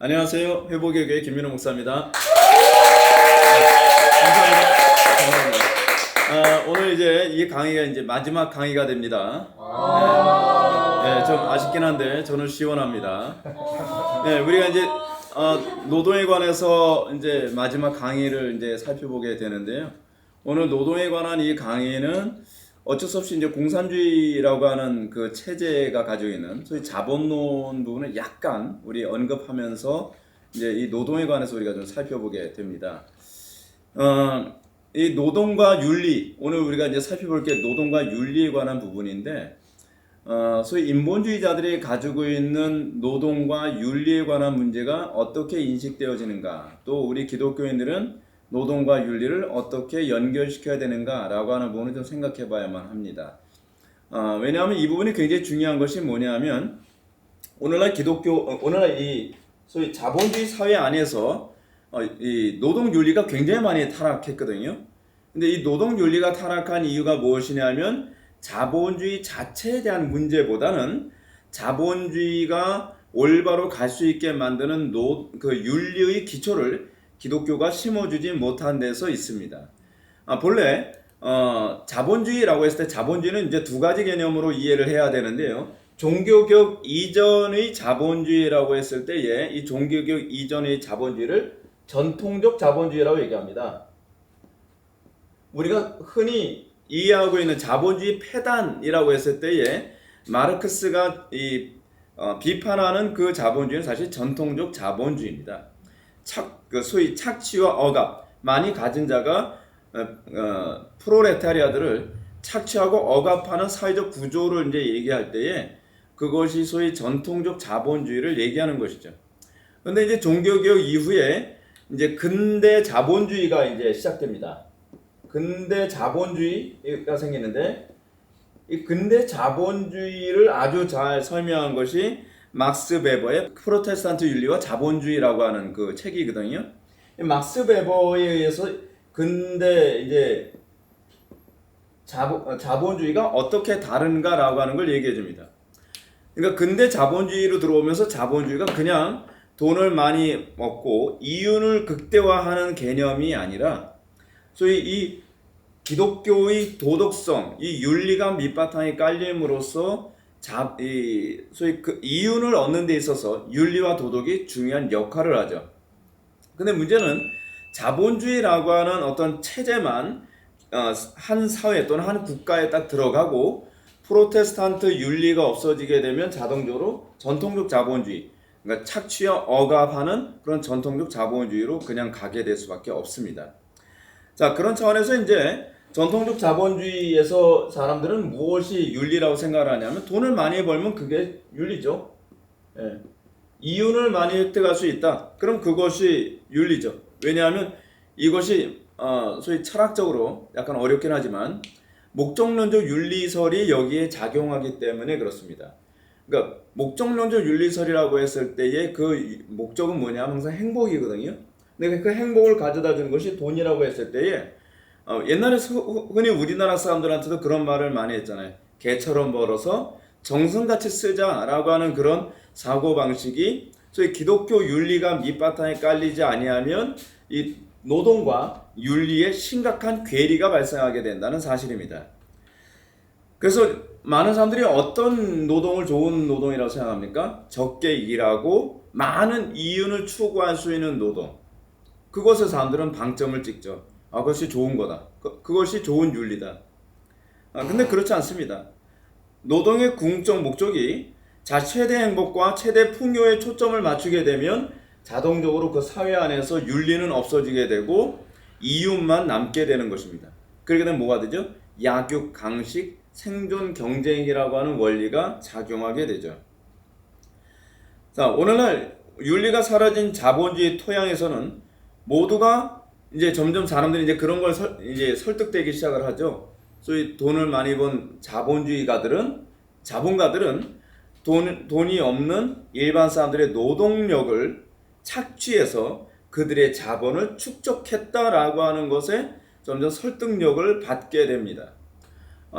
안녕하세요. 회복의 교회 김민호 목사입니다. 감사합니다. 오늘 이제 이 강의가 이제 마지막 강의가 됩니다. 네, 좀 아쉽긴 한데 저는 시원합니다. 네, 우리가 이제 노동에 관해서 이제 마지막 강의를 이제 살펴보게 되는데요. 오늘 노동에 관한 이 강의는 어쩔 수 없이 이제 공산주의라고 하는 그 체제가 가지고 있는 소위 자본론 부분을 약간 우리 언급하면서 이제 이 노동에 관해서 우리가 좀 살펴보게 됩니다. 이 노동과 윤리, 오늘 우리가 이제 살펴볼 게 노동과 윤리에 관한 부분인데, 소위 인본주의자들이 가지고 있는 노동과 윤리에 관한 문제가 어떻게 인식되어지는가, 또 우리 기독교인들은 노동과 윤리를 어떻게 연결시켜야 되는가라고 하는 부분을 좀 생각해 봐야만 합니다. 왜냐하면 이 부분이 굉장히 중요한 것이 뭐냐면, 오늘날 이 소위 자본주의 사회 안에서 이 노동 윤리가 굉장히 많이 타락했거든요. 근데 이 노동 윤리가 타락한 이유가 무엇이냐면, 자본주의 자체에 대한 문제보다는 자본주의가 올바로 갈 수 있게 만드는 그 윤리의 기초를 기독교가 심어주지 못한 데서 있습니다. 본래 자본주의라고 했을 때 자본주의는 이제 두 가지 개념으로 이해를 해야 되는데요. 종교개혁 이전의 자본주의라고 했을 때에 이 종교개혁 이전의 자본주의를 전통적 자본주의라고 얘기합니다. 우리가 흔히 이해하고 있는 자본주의 폐단이라고 했을 때에 마르크스가 비판하는 그 자본주의는 사실 전통적 자본주의입니다. 소위 착취와 억압, 많이 가진 자가 프롤레타리아들을 착취하고 억압하는 사회적 구조를 이제 얘기할 때에 그것이 소위 전통적 자본주의를 얘기하는 것이죠. 그런데 이제 종교개혁 이후에 이제 근대 자본주의가 이제 시작됩니다. 근대 자본주의가 생기는데, 이 근대 자본주의를 아주 잘 설명한 것이 막스 베버의 프로테스탄트 윤리와 자본주의라고 하는 그 책이거든요. 막스 베버에 의해서 근대 이제 자본주의가 어떻게 다른가라고 하는 걸 얘기해 줍니다. 그러니까 근대 자본주의로 들어오면서 자본주의가 그냥 돈을 많이 먹고 이윤을 극대화하는 개념이 아니라 소위 이 기독교의 도덕성, 이 윤리가 밑바탕에 깔림으로써 소위 그 이윤을 얻는 데 있어서 윤리와 도덕이 중요한 역할을 하죠. 근데 문제는 자본주의라고 하는 어떤 체제만 한 사회 또는 한 국가에 딱 들어가고 프로테스탄트 윤리가 없어지게 되면 자동적으로 전통적 자본주의, 그러니까 착취와 억압하는 그런 전통적 자본주의로 그냥 가게 될 수밖에 없습니다. 자, 그런 차원에서 이제 전통적 자본주의에서 사람들은 무엇이 윤리라고 생각을 하냐면, 돈을 많이 벌면 그게 윤리죠. 예. 이윤을 많이 획득할 수 있다. 그럼 그것이 윤리죠. 왜냐하면 이것이 소위 철학적으로 약간 어렵긴 하지만 목적론적 윤리설이 여기에 작용하기 때문에 그렇습니다. 그러니까 목적론적 윤리설이라고 했을 때의 그 목적은 뭐냐? 항상 행복이거든요. 근데 그 행복을 가져다 주는 것이 돈이라고 했을 때에 옛날에 흔히 우리나라 사람들한테도 그런 말을 많이 했잖아요. 개처럼 벌어서 정성같이 쓰자라고 하는 그런 사고방식이 소위 기독교 윤리가 밑바탕에 깔리지 아니하면 이 노동과 윤리에 심각한 괴리가 발생하게 된다는 사실입니다. 그래서 많은 사람들이 어떤 노동을 좋은 노동이라고 생각합니까? 적게 일하고 많은 이윤을 추구할 수 있는 노동. 그것에 사람들은 방점을 찍죠. 그것이 좋은 거다. 그것이 좋은 윤리다. 근데 그렇지 않습니다. 노동의 궁극적 목적이 최대 행복과 최대 풍요에 초점을 맞추게 되면 자동적으로 그 사회 안에서 윤리는 없어지게 되고 이윤만 남게 되는 것입니다. 그렇게 되면 뭐가 되죠? 약육, 강식, 생존 경쟁이라고 하는 원리가 작용하게 되죠. 자, 오늘날 윤리가 사라진 자본주의 토양에서는 모두가 이제 점점 사람들이 이제 그런 걸 이제 설득되기 시작을 하죠. 소위 돈을 많이 번 자본가들은 돈이 없는 일반 사람들의 노동력을 착취해서 그들의 자본을 축적했다라고 하는 것에 점점 설득력을 받게 됩니다.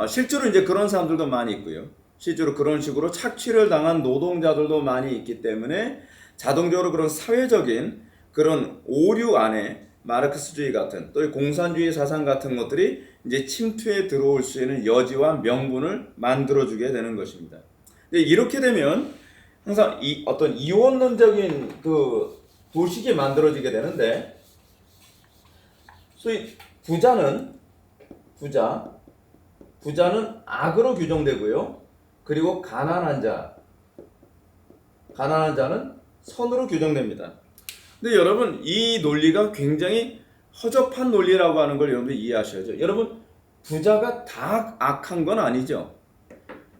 실제로 이제 그런 사람들도 많이 있고요. 실제로 그런 식으로 착취를 당한 노동자들도 많이 있기 때문에 자동적으로 그런 사회적인 그런 오류 안에 마르크스주의 같은 또 공산주의 사상 같은 것들이 이제 침투해 들어올 수 있는 여지와 명분을 만들어주게 되는 것입니다. 근데 이렇게 되면 항상 이 어떤 이원론적인 그 도식이 만들어지게 되는데, 소위 부자는 악으로 규정되고요. 그리고 가난한 자는 선으로 규정됩니다. 근데 여러분, 이 논리가 굉장히 허접한 논리라고 하는 걸 여러분들 이해하셔야죠. 여러분, 부자가 다 악한 건 아니죠.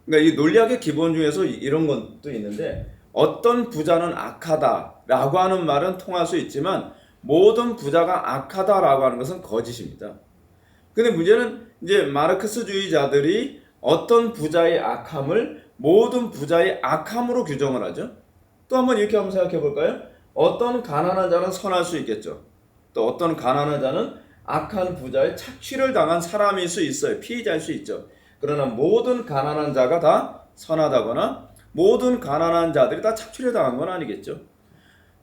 그러니까 이 논리학의 기본 중에서 이런 것도 있는데, 어떤 부자는 악하다라고 하는 말은 통할 수 있지만 모든 부자가 악하다라고 하는 것은 거짓입니다. 근데 문제는 이제 마르크스주의자들이 어떤 부자의 악함을 모든 부자의 악함으로 규정을 하죠. 또 한번 이렇게 한번 생각해 볼까요? 어떤 가난한 자는 선할 수 있겠죠. 또 어떤 가난한 자는 악한 부자의 착취를 당한 사람일 수 있어요. 피해자일 수 있죠. 그러나 모든 가난한 자가 다 선하다거나 모든 가난한 자들이 다 착취를 당한 건 아니겠죠.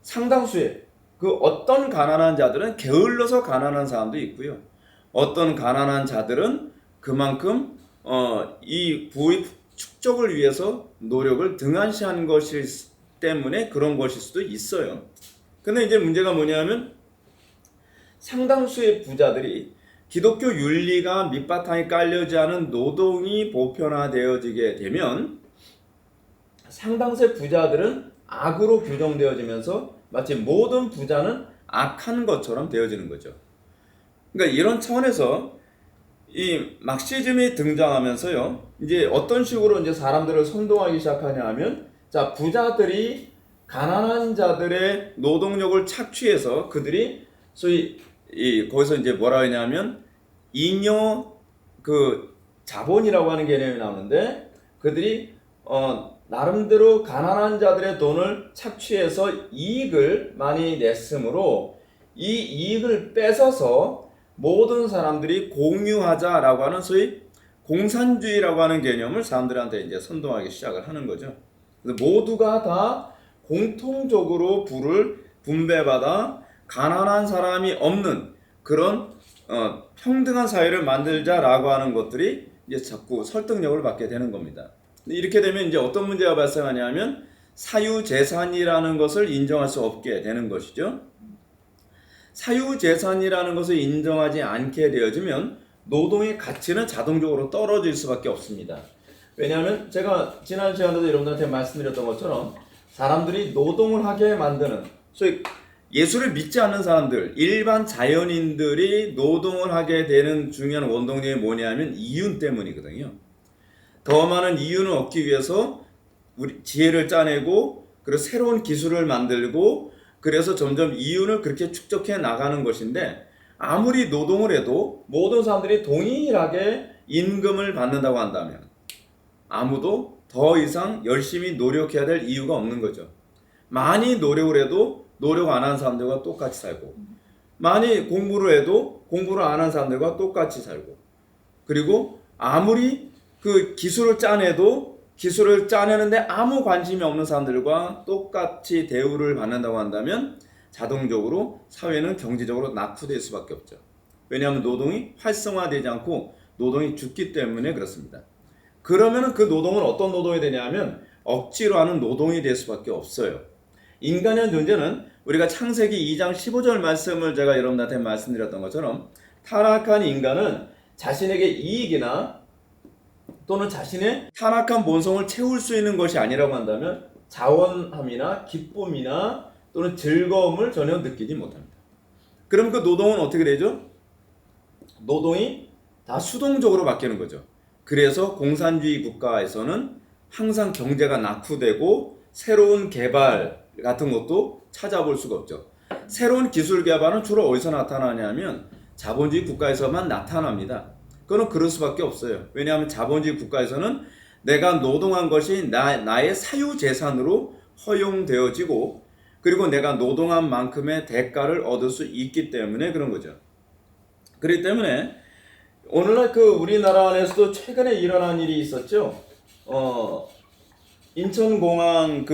상당수의 그 어떤 가난한 자들은 게을러서 가난한 사람도 있고요. 어떤 가난한 자들은 그만큼 이 부의 축적을 위해서 노력을 등한시한 것이 때문에 그런 것일 수도 있어요. 근데 이제 문제가 뭐냐면 상당수의 부자들이 기독교 윤리가 밑바탕에 깔려지 않은 노동이 보편화되어지게 되면 상당수의 부자들은 악으로 규정되어지면서 마치 모든 부자는 악한 것처럼 되어지는 거죠. 그러니까 이런 차원에서 이 막시즘이 등장하면서요, 이제 어떤 식으로 이제 사람들을 선동하기 시작하냐 하면, 자, 부자들이 가난한 자들의 노동력을 착취해서 그들이 소위 거기서 이제 뭐라 하냐면 잉여 그 자본이라고 하는 개념이 나오는데, 그들이 나름대로 가난한 자들의 돈을 착취해서 이익을 많이 냈으므로 이 이익을 뺏어서 모든 사람들이 공유하자라고 하는 소위 공산주의라고 하는 개념을 사람들한테 이제 선동하기 시작을 하는 거죠. 그래서 모두가 다 공통적으로 부를 분배받아 가난한 사람이 없는 그런 평등한 사회를 만들자라고 하는 것들이 이제 자꾸 설득력을 받게 되는 겁니다. 이렇게 되면 이제 어떤 문제가 발생하냐면 사유재산이라는 것을 인정할 수 없게 되는 것이죠. 사유재산이라는 것을 인정하지 않게 되어지면 노동의 가치는 자동적으로 떨어질 수밖에 없습니다. 왜냐하면 제가 지난 시간에도 여러분들한테 말씀드렸던 것처럼 사람들이 노동을 하게 만드는, 소위 예수를 믿지 않는 사람들, 일반 자연인들이 노동을 하게 되는 중요한 원동력이 뭐냐면 이윤 때문이거든요. 더 많은 이윤을 얻기 위해서 우리 지혜를 짜내고 그리고 새로운 기술을 만들고 그래서 점점 이윤을 그렇게 축적해 나가는 것인데, 아무리 노동을 해도 모든 사람들이 동일하게 임금을 받는다고 한다면 아무도 더 이상 열심히 노력해야 될 이유가 없는 거죠. 많이 노력을 해도 노력 안 하는 사람들과 똑같이 살고, 많이 공부를 해도 공부를 안 하는 사람들과 똑같이 살고, 그리고 아무리 그 기술을 짜내도 기술을 짜내는데 아무 관심이 없는 사람들과 똑같이 대우를 받는다고 한다면 자동적으로 사회는 경제적으로 낙후될 수밖에 없죠. 왜냐하면 노동이 활성화되지 않고 노동이 죽기 때문에 그렇습니다. 그러면 그 노동은 어떤 노동이 되냐면 억지로 하는 노동이 될 수밖에 없어요. 인간의 존재는 우리가 창세기 2장 15절 말씀을 제가 여러분들한테 말씀드렸던 것처럼 타락한 인간은 자신에게 이익이나 또는 자신의 타락한 본성을 채울 수 있는 것이 아니라고 한다면 자원함이나 기쁨이나 또는 즐거움을 전혀 느끼지 못합니다. 그럼 그 노동은 어떻게 되죠? 노동이 다 수동적으로 바뀌는 거죠. 그래서 공산주의 국가에서는 항상 경제가 낙후되고 새로운 개발 같은 것도 찾아볼 수가 없죠. 새로운 기술 개발은 주로 어디서 나타나냐면 자본주의 국가에서만 나타납니다. 그건 그럴 수밖에 없어요. 왜냐하면 자본주의 국가에서는 내가 노동한 것이 나의 사유재산으로 허용되어지고 그리고 내가 노동한 만큼의 대가를 얻을 수 있기 때문에 그런 거죠. 그렇기 때문에 오늘날 그 우리나라 안에서도 최근에 일어난 일이 있었죠. 인천공항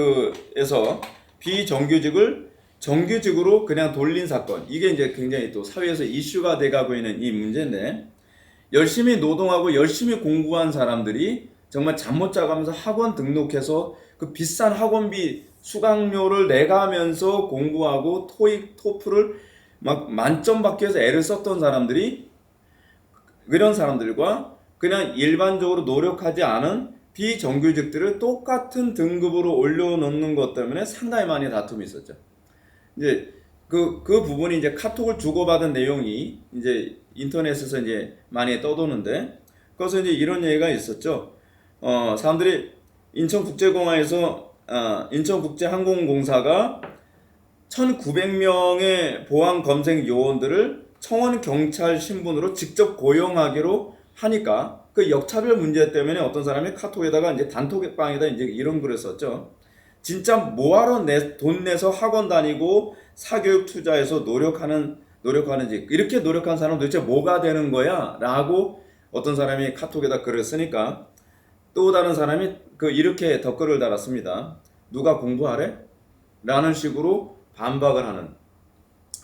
에서 비정규직을 정규직으로 그냥 돌린 사건. 이게 이제 굉장히 또 사회에서 이슈가 돼가고 있는 이 문제인데, 열심히 노동하고 열심히 공부한 사람들이 정말 잠 못 자고 하면서 학원 등록해서 그 비싼 학원비 수강료를 내가면서 공부하고 토익, 토플을 막 만점 받기 위해서 애를 썼던 사람들이, 이런 사람들과 그냥 일반적으로 노력하지 않은 비정규직들을 똑같은 등급으로 올려놓는 것 때문에 상당히 많이 다툼이 있었죠. 이제 그 부분이 이제 카톡을 주고받은 내용이 이제 인터넷에서 이제 많이 떠도는데, 그래서 이제 이런 얘기가 있었죠. 사람들이 인천국제공항에서 인천국제항공공사가 1900명의 보안 검색 요원들을 청원 경찰 신분으로 직접 고용하기로 하니까 그 역차별 문제 때문에 어떤 사람이 카톡에다가 이제 단톡방에다 이제 이런 글을 썼죠. 진짜 뭐하러 돈 내서 학원 다니고 사교육 투자해서 노력하는지, 이렇게 노력한 사람 도대체 뭐가 되는 거야? 라고 어떤 사람이 카톡에다 글을 쓰니까 또 다른 사람이 이렇게 댓글을 달았습니다. 누가 공부하래? 라는 식으로 반박을 하는,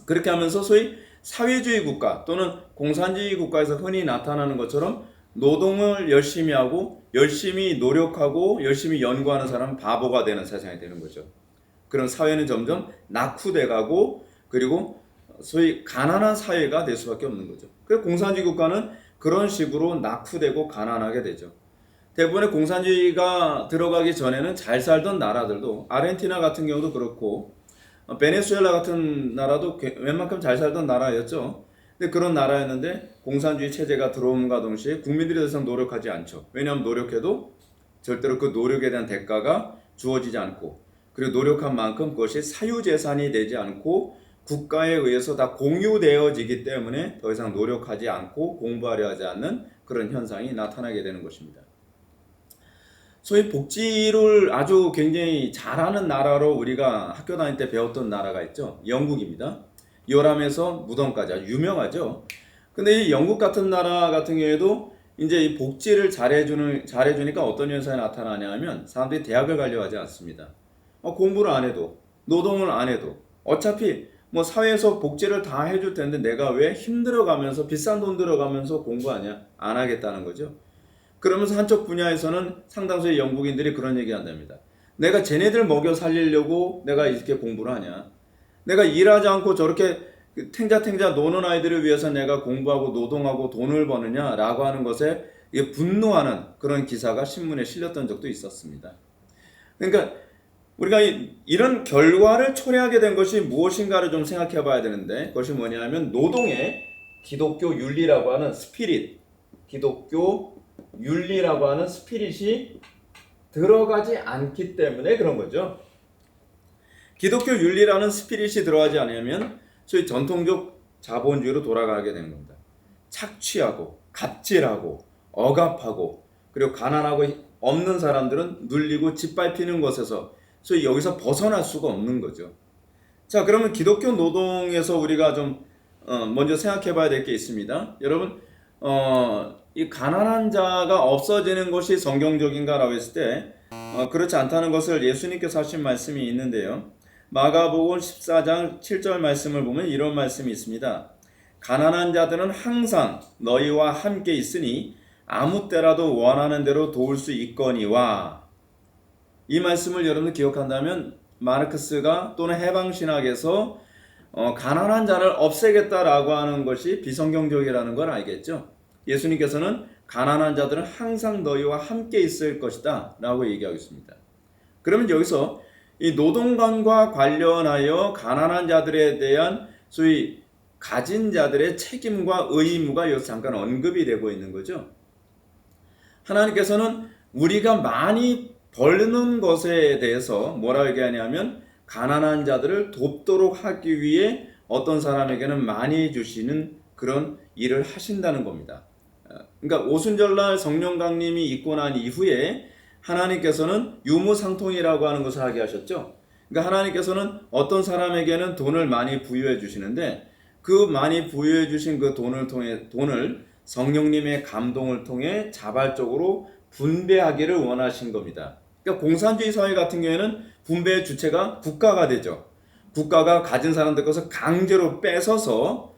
그렇게 하면서 소위 사회주의 국가 또는 공산주의 국가에서 흔히 나타나는 것처럼 노동을 열심히 하고 열심히 노력하고 열심히 연구하는 사람은 바보가 되는 세상이 되는 거죠. 그런 사회는 점점 낙후돼 가고, 그리고 소위 가난한 사회가 될 수밖에 없는 거죠. 그래서 공산주의 국가는 그런 식으로 낙후되고 가난하게 되죠. 대부분의 공산주의가 들어가기 전에는 잘 살던 나라들도, 아르헨티나 같은 경우도 그렇고 베네수엘라 같은 나라도 웬만큼 잘 살던 나라였죠. 근데 그런 나라였는데 공산주의 체제가 들어옴과 동시에 국민들이 더 이상 노력하지 않죠. 왜냐하면 노력해도 절대로 그 노력에 대한 대가가 주어지지 않고, 그리고 노력한 만큼 그것이 사유재산이 되지 않고 국가에 의해서 다 공유되어지기 때문에 더 이상 노력하지 않고 공부하려 하지 않는 그런 현상이 나타나게 되는 것입니다. 소위 복지를 아주 굉장히 잘하는 나라로 우리가 학교 다닐 때 배웠던 나라가 있죠. 영국입니다. 요람에서 무덤까지 아주 유명하죠. 근데 이 영국 같은 나라 같은 경우에도 이제 이 복지를 잘해주니까 어떤 현상이 나타나냐면, 사람들이 대학을 가려고 하지 않습니다. 공부를 안 해도, 노동을 안 해도 어차피 뭐 사회에서 복지를 다 해줄 텐데 내가 왜 힘들어가면서 비싼 돈 들어가면서 공부하냐, 안 하겠다는 거죠. 그러면서 한쪽 분야에서는 상당수의 영국인들이 그런 얘기 한답니다. 내가 쟤네들 먹여 살리려고 내가 이렇게 공부를 하냐, 내가 일하지 않고 저렇게 탱자탱자 노는 아이들을 위해서 내가 공부하고 노동하고 돈을 버느냐 라고 하는 것에 분노하는 그런 기사가 신문에 실렸던 적도 있었습니다. 그러니까 우리가 이런 결과를 초래하게 된 것이 무엇인가를 좀 생각해 봐야 되는데, 그것이 뭐냐면 노동의 기독교 윤리라고 하는 스피릿, 기독교 윤리라고 하는 스피릿이 들어가지 않기 때문에 그런 거죠. 기독교 윤리라는 스피릿이 들어가지 않으면 소위 전통적 자본주의로 돌아가게 되는 겁니다. 착취하고 갑질하고 억압하고, 그리고 가난하고 없는 사람들은 눌리고 짓밟히는 것에서 소위 여기서 벗어날 수가 없는 거죠. 자, 그러면 기독교 노동에서 우리가 좀 먼저 생각해 봐야 될 게 있습니다. 여러분, 이 가난한 자가 없어지는 것이 성경적인가라고 했을 때 그렇지 않다는 것을 예수님께서 하신 말씀이 있는데요. 마가복음 14장 7절 말씀을 보면 이런 말씀이 있습니다. 가난한 자들은 항상 너희와 함께 있으니 아무 때라도 원하는 대로 도울 수 있거니와. 이 말씀을 여러분들 기억한다면 마르크스가 또는 해방신학에서 가난한 자를 없애겠다라고 하는 것이 비성경적이라는 걸 알겠죠. 예수님께서는 가난한 자들은 항상 너희와 함께 있을 것이다 라고 얘기하고 있습니다. 그러면 여기서 이 노동관과 관련하여 가난한 자들에 대한 소위 가진 자들의 책임과 의무가 여기서 잠깐 언급이 되고 있는 거죠. 하나님께서는 우리가 많이 벌는 것에 대해서 뭐라고 얘기하냐면, 가난한 자들을 돕도록 하기 위해 어떤 사람에게는 많이 주시는 그런 일을 하신다는 겁니다. 그러니까 오순절날 성령 강림이 있고 난 이후에 하나님께서는 유무상통이라고 하는 것을 하게 하셨죠. 그러니까 하나님께서는 어떤 사람에게는 돈을 많이 부여해 주시는데, 그 많이 부여해 주신 그 돈을 성령님의 감동을 통해 자발적으로 분배하기를 원하신 겁니다. 그러니까 공산주의 사회 같은 경우에는 분배의 주체가 국가가 되죠. 국가가 가진 사람들 것을 강제로 뺏어서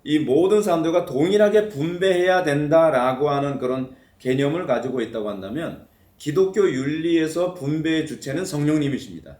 이 모든 사람들과 동일하게 분배해야 된다라고 하는 그런 개념을 가지고 있다고 한다면 기독교 윤리에서 분배의 주체는 성령님이십니다.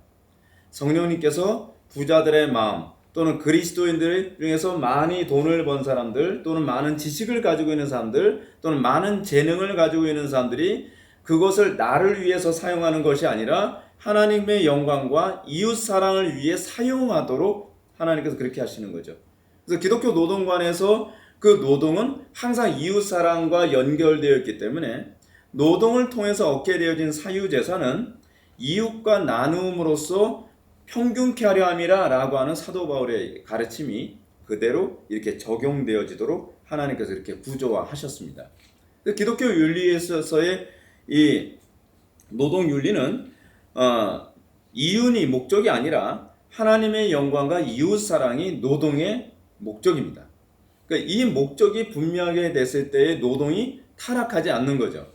성령님께서 부자들의 마음 또는 그리스도인들 중에서 많이 돈을 번 사람들 또는 많은 지식을 가지고 있는 사람들 또는 많은 재능을 가지고 있는 사람들이 그것을 나를 위해서 사용하는 것이 아니라 하나님의 영광과 이웃 사랑을 위해 사용하도록 하나님께서 그렇게 하시는 거죠. 그래서 기독교 노동관에서 그 노동은 항상 이웃 사랑과 연결되어 있기 때문에 노동을 통해서 얻게 되어진 사유재산은 이웃과 나눔으로써 평균케 하려 함이라 라고 하는 사도 바울의 가르침이 그대로 이렇게 적용되어지도록 하나님께서 이렇게 구조화하셨습니다. 기독교 윤리에 있어서의 이 노동 윤리는 이윤이 목적이 아니라 하나님의 영광과 이웃 사랑이 노동의 목적입니다. 그러니까 이 목적이 분명하게 됐을 때의 노동이 타락하지 않는 거죠.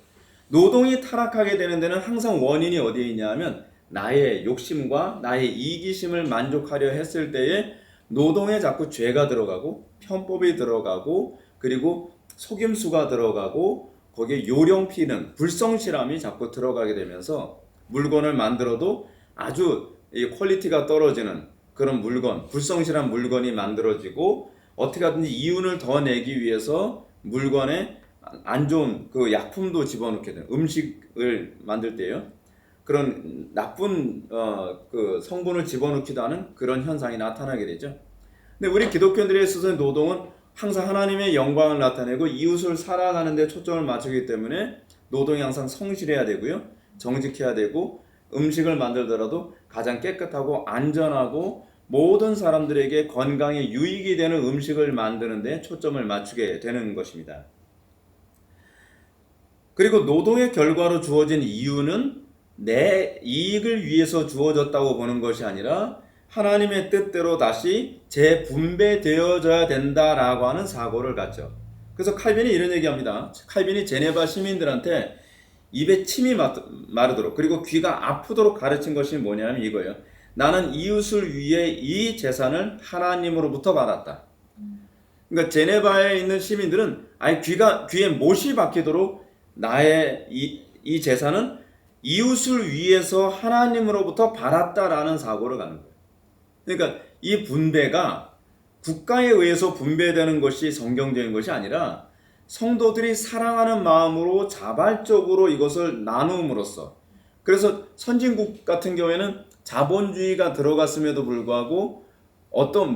노동이 타락하게 되는 데는 항상 원인이 어디에 있냐면 나의 욕심과 나의 이기심을 만족하려 했을 때에 노동에 자꾸 죄가 들어가고 편법이 들어가고 그리고 속임수가 들어가고 거기에 요령피는 불성실함이 자꾸 들어가게 되면서 물건을 만들어도 아주 이 퀄리티가 떨어지는 그런 물건, 불성실한 물건이 만들어지고 어떻게 하든지 이윤을 더 내기 위해서 물건에 안 좋은 그 약품도 집어넣게 되는 음식을 만들 때요. 그런 나쁜 그 성분을 집어넣기도 하는 그런 현상이 나타나게 되죠. 근데 우리 기독교인들에 있어서는 노동은 항상 하나님의 영광을 나타내고 이웃을 사랑하는 데 초점을 맞추기 때문에 노동이 항상 성실해야 되고요. 정직해야 되고 음식을 만들더라도 가장 깨끗하고 안전하고 모든 사람들에게 건강에 유익이 되는 음식을 만드는 데 초점을 맞추게 되는 것입니다. 그리고 노동의 결과로 주어진 이유는 내 이익을 위해서 주어졌다고 보는 것이 아니라 하나님의 뜻대로 다시 재분배되어져야 된다라고 하는 사고를 갖죠. 그래서 칼빈이 이런 얘기합니다. 칼빈이 제네바 시민들한테 입에 침이 마르도록 그리고 귀가 아프도록 가르친 것이 뭐냐면 이거예요. 나는 이웃을 위해 이 재산을 하나님으로부터 받았다. 그러니까 제네바에 있는 시민들은 아예 귀에 못이 박히도록 나의 이 재산은 이웃을 위해서 하나님으로부터 받았다라는 사고를 가는 거예요. 그러니까 이 분배가 국가에 의해서 분배되는 것이 성경적인 것이 아니라 성도들이 사랑하는 마음으로 자발적으로 이것을 나눔으로써 그래서 선진국 같은 경우에는 자본주의가 들어갔음에도 불구하고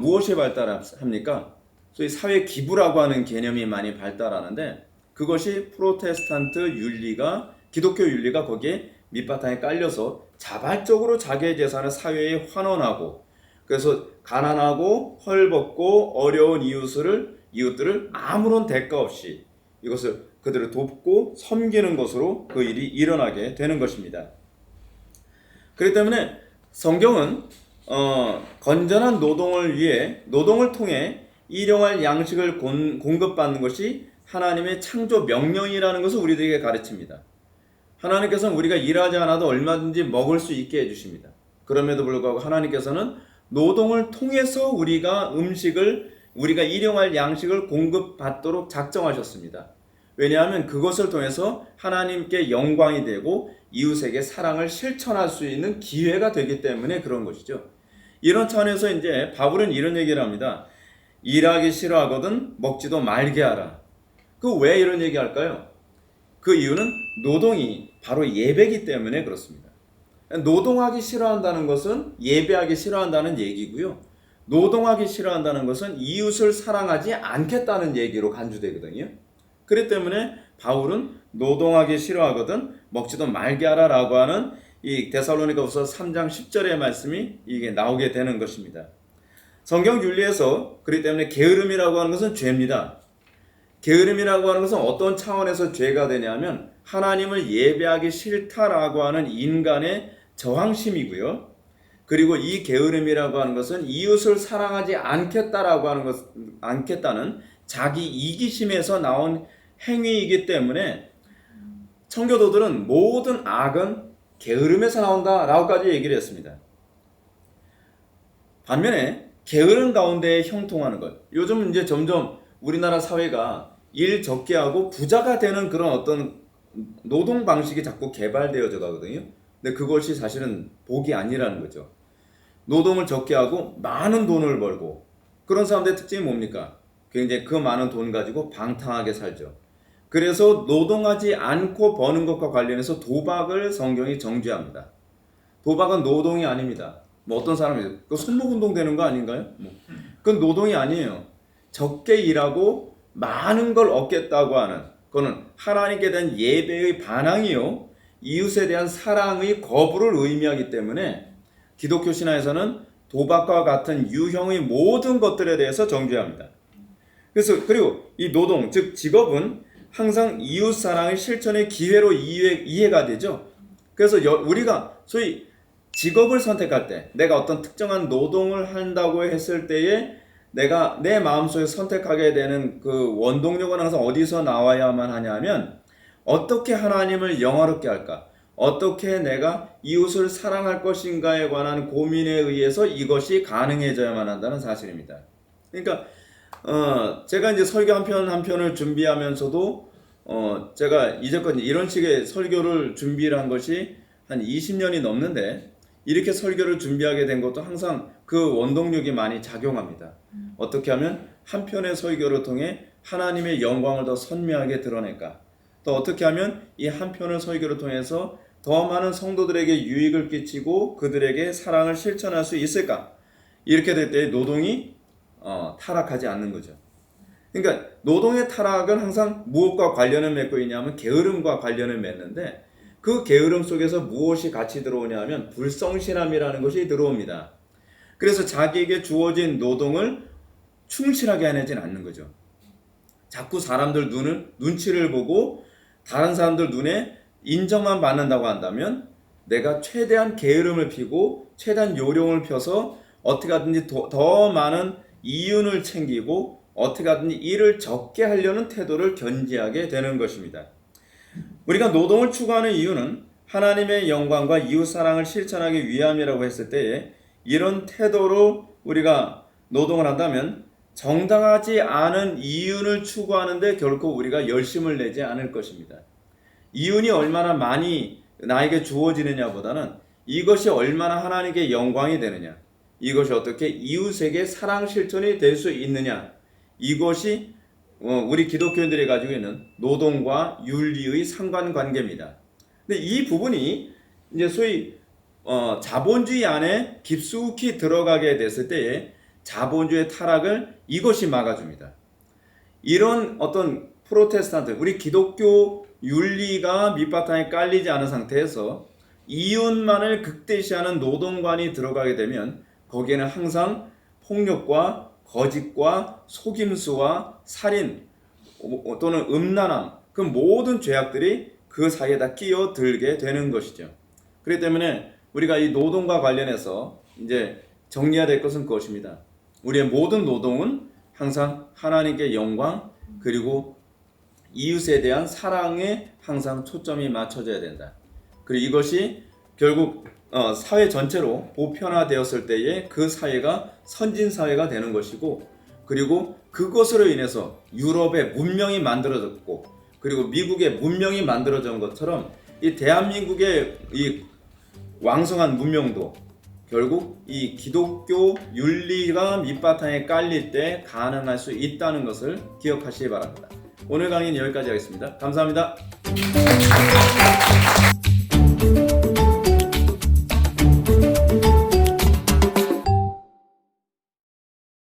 무엇이 발달합니까? 소위 사회 기부라고 하는 개념이 많이 발달하는데 그것이 프로테스탄트 윤리가 기독교 윤리가 거기에 밑바탕에 깔려서 자발적으로 자기의 재산을 사회에 환원하고 그래서 가난하고 헐벗고 어려운 이웃들을 아무런 대가 없이 이것을 그들을 돕고 섬기는 것으로 그 일이 일어나게 되는 것입니다. 그렇기 때문에 성경은 건전한 노동을 위해 노동을 통해 일용할 양식을 공급받는 것이 하나님의 창조 명령이라는 것을 우리들에게 가르칩니다. 하나님께서는 우리가 일하지 않아도 얼마든지 먹을 수 있게 해주십니다. 그럼에도 불구하고 하나님께서는 노동을 통해서 우리가 일용할 양식을 공급받도록 작정하셨습니다. 왜냐하면 그것을 통해서 하나님께 영광이 되고 이웃에게 사랑을 실천할 수 있는 기회가 되기 때문에 그런 것이죠. 이런 차원에서 이제 바울은 이런 얘기를 합니다. 일하기 싫어하거든 먹지도 말게 하라. 왜 이런 얘기 할까요? 그 이유는 노동이 바로 예배이기 때문에 그렇습니다. 노동하기 싫어한다는 것은 예배하기 싫어한다는 얘기고요. 노동하기 싫어한다는 것은 이웃을 사랑하지 않겠다는 얘기로 간주되거든요. 그렇기 때문에 바울은 노동하기 싫어하거든 먹지도 말게 하라라고 하는 이 데살로니가후서 3장 10절의 말씀이 이게 나오게 되는 것입니다. 성경 윤리에서 그렇기 때문에 게으름이라고 하는 것은 죄입니다. 게으름이라고 하는 것은 어떤 차원에서 죄가 되냐면 하나님을 예배하기 싫다라고 하는 인간의 저항심이고요. 그리고 이 게으름이라고 하는 것은 이웃을 사랑하지 않겠다는 자기 이기심에서 나온 행위이기 때문에 청교도들은 모든 악은 게으름에서 나온다라고까지 얘기를 했습니다. 반면에 게으름 가운데 형통하는 것. 요즘 이제 점점 우리나라 사회가 일 적게 하고 부자가 되는 그런 어떤 노동 방식이 자꾸 개발되어져 가거든요. 근데 그것이 사실은 복이 아니라는 거죠. 노동을 적게 하고 많은 돈을 벌고, 그런 사람들의 특징이 뭡니까? 굉장히 그 많은 돈 가지고 방탕하게 살죠. 그래서 노동하지 않고 버는 것과 관련해서 도박을 성경이 정죄합니다. 도박은 노동이 아닙니다. 뭐 어떤 사람이 그 손목운동 되는 거 아닌가요? 그건 노동이 아니에요. 적게 일하고 많은 걸 얻겠다고 하는, 그거는 하나님께 대한 예배의 반항이요, 이웃에 대한 사랑의 거부를 의미하기 때문에 기독교 신화에서는 도박과 같은 유형의 모든 것들에 대해서 정죄합니다. 그래서 그리고 이 노동, 즉 직업은 항상 이웃 사랑의 실천의 기회로 이해가 되죠. 그래서 우리가 소위 직업을 선택할 때, 내가 어떤 특정한 노동을 한다고 했을 때에 내가 내 마음속에 선택하게 되는 그 원동력은 항상 어디서 나와야만 하냐면, 어떻게 하나님을 영화롭게 할까? 어떻게 내가 이웃을 사랑할 것인가에 관한 고민에 의해서 이것이 가능해져야만 한다는 사실입니다. 그러니까 제가 이제 설교 한 편을 준비하면서도 제가 이제껏 이런 식의 설교를 준비를 한 것이 한 20년이 넘는데, 이렇게 설교를 준비하게 된 것도 항상 그 원동력이 많이 작용합니다. 어떻게 하면 한 편의 설교를 통해 하나님의 영광을 더 선명하게 드러낼까? 또 어떻게 하면 이 한 편의 설교를 통해서 더 많은 성도들에게 유익을 끼치고 그들에게 사랑을 실천할 수 있을까? 이렇게 될 때 노동이 타락하지 않는 거죠. 그러니까 노동의 타락은 항상 무엇과 관련을 맺고 있냐면 게으름과 관련을 맺는데, 그 게으름 속에서 무엇이 같이 들어오냐면 불성실함이라는 것이 들어옵니다. 그래서 자기에게 주어진 노동을 충실하게 해내진 않는 거죠. 자꾸 사람들 눈치를 보고 다른 사람들 눈에 인정만 받는다고 한다면, 내가 최대한 게으름을 피고 최대한 요령을 펴서 어떻게 하든지 더 많은 이윤을 챙기고 어떻게 하든지 일을 적게 하려는 태도를 견지하게 되는 것입니다. 우리가 노동을 추구하는 이유는 하나님의 영광과 이웃 사랑을 실천하기 위함이라고 했을 때에, 이런 태도로 우리가 노동을 한다면 정당하지 않은 이윤을 추구하는데 결코 우리가 열심을 내지 않을 것입니다. 이윤이 얼마나 많이 나에게 주어지느냐 보다는 이것이 얼마나 하나님께 영광이 되느냐, 이것이 어떻게 이웃에게 사랑 실천이 될 수 있느냐, 이것이 우리 기독교인들이 가지고 있는 노동과 윤리의 상관관계입니다. 근데 이 부분이 이제 소위 자본주의 안에 깊숙이 들어가게 됐을 때에 자본주의 타락을 이것이 막아줍니다. 이런 어떤 프로테스탄트, 우리 기독교 윤리가 밑바탕에 깔리지 않은 상태에서 이윤만을 극대시하는 노동관이 들어가게 되면 거기에는 항상 폭력과 거짓과 속임수와 살인 또는 음란함, 그 모든 죄악들이 그 사이에다 끼어들게 되는 것이죠. 그렇기 때문에 우리가 이 노동과 관련해서 이제 정리해야 될 것은 그것입니다. 우리의 모든 노동은 항상 하나님께 영광, 그리고 이웃에 대한 사랑에 항상 초점이 맞춰져야 된다. 그리고 이것이 결국 사회 전체로 보편화되었을 때에 그 사회가 선진사회가 되는 것이고, 그리고 그것으로 인해서 유럽의 문명이 만들어졌고, 그리고 미국의 문명이 만들어진 것처럼 이 대한민국의 이 왕성한 문명도 결국 이 기독교 윤리가 밑바탕에 깔릴 때 가능할 수 있다는 것을 기억하시기 바랍니다. 오늘 강의는 여기까지 하겠습니다. 감사합니다.